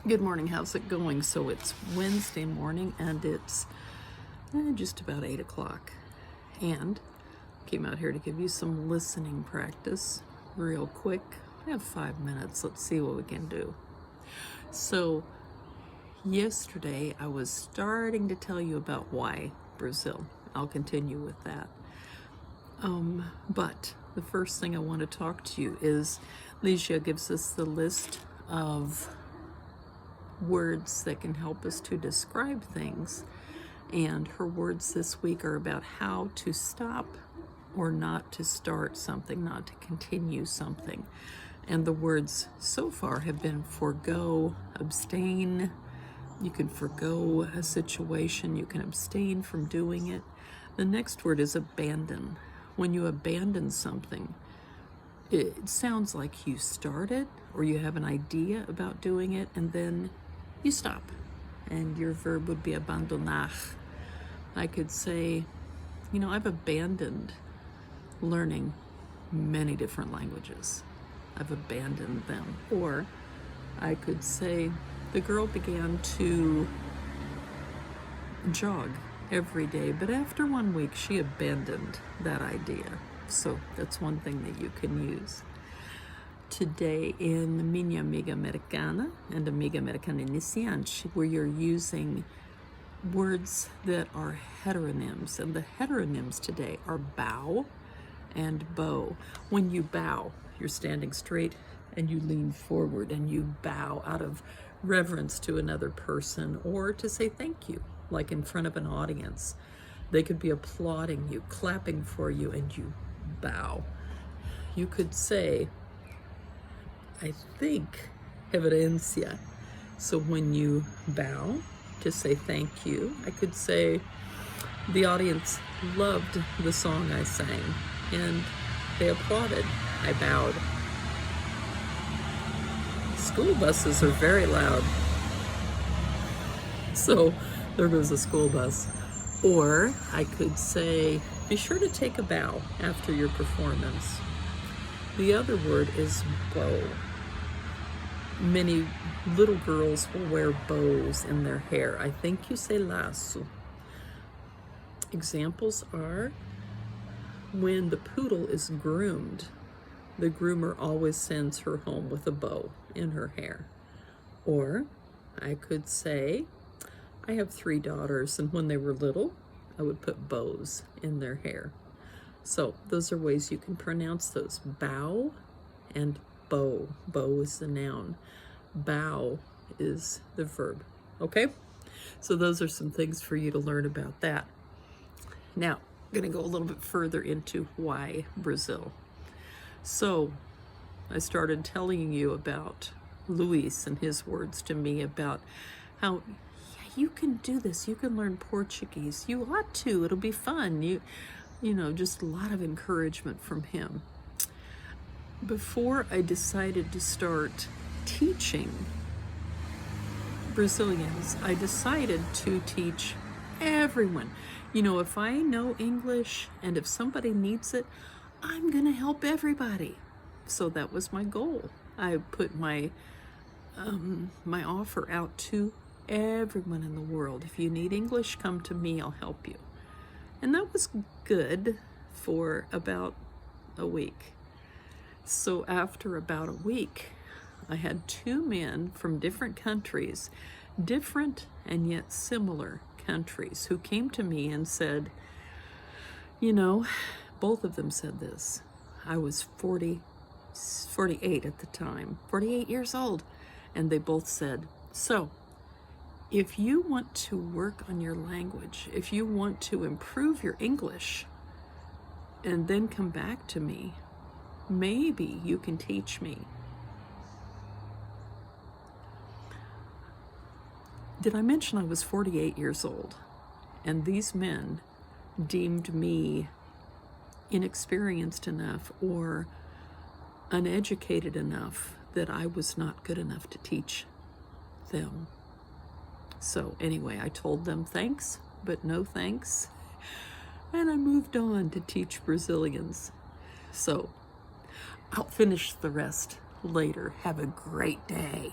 Good morning, how's it going? So it's Wednesday morning and it's just about 8 o'clock. And came out here to give you some listening practice real quick. I have 5 minutes, let's see what we can do. So yesterday I was starting to tell you about why Brazil. I'll continue with that. But the first thing I want to talk to you is Ligia gives us the list of words that can help us to describe things, and her words this week are about how to stop or not to start something, not to continue something. And the words so far have been forgo, abstain. You can forgo a situation, you can abstain from doing it. The next word is abandon. When you abandon something, it sounds like you started or you have an idea about doing it and then you stop, and your verb would be abandonar. I could say, I've abandoned learning many different languages. I've abandoned them. Or I could say, the girl began to jog every day, but after 1 week she abandoned that idea. So that's one thing that you can use. Today in Minha Amiga Americana and Amiga Americana Iniciante, where you're using words that are heteronyms, and the heteronyms today are bow and bow. When you bow, you're standing straight and you lean forward and you bow out of reverence to another person or to say thank you, like in front of an audience. They could be applauding you, clapping for you, and you bow. You could say, I think, reverencia. So when you bow to say thank you, I could say, the audience loved the song I sang and they applauded. I bowed. School buses are very loud. So there goes a school bus. Or I could say, be sure to take a bow after your performance. The other word is bow. Many little girls will wear bows in their hair. I think you say laço. Examples are when the poodle is groomed, the groomer always sends her home with a bow in her hair. Or I could say, I have 3 daughters, and when they were little, I would put bows in their hair. So those are ways you can pronounce those. Bow and bow. Bow is the noun. Bow is the verb. Okay? So those are some things for you to learn about that. Now, I'm going to go a little bit further into why Brazil. So I started telling you about Luis and his words to me about how you can do this. You can learn Portuguese. You ought to. It'll be fun. Just a lot of encouragement from him. Before I decided to start teaching Brazilians, I decided to teach everyone. If I know English and if somebody needs it, I'm going to help everybody. So that was my goal. I put my offer out to everyone in the world. If you need English, come to me, I'll help you. And that was good for about a week. So after about a week, I had 2 men from different countries, different and yet similar countries, who came to me and said, both of them said this. I was 48 at the time, 48 years old. And they both said, so if you want to work on your language, if you want to improve your English and then come back to me, maybe you can teach me. Did I mention I was 48 years old? And these men deemed me inexperienced enough or uneducated enough that I was not good enough to teach them. So anyway, I told them thanks, but no thanks. And I moved on to teach Brazilians. So I'll finish the rest later. Have a great day.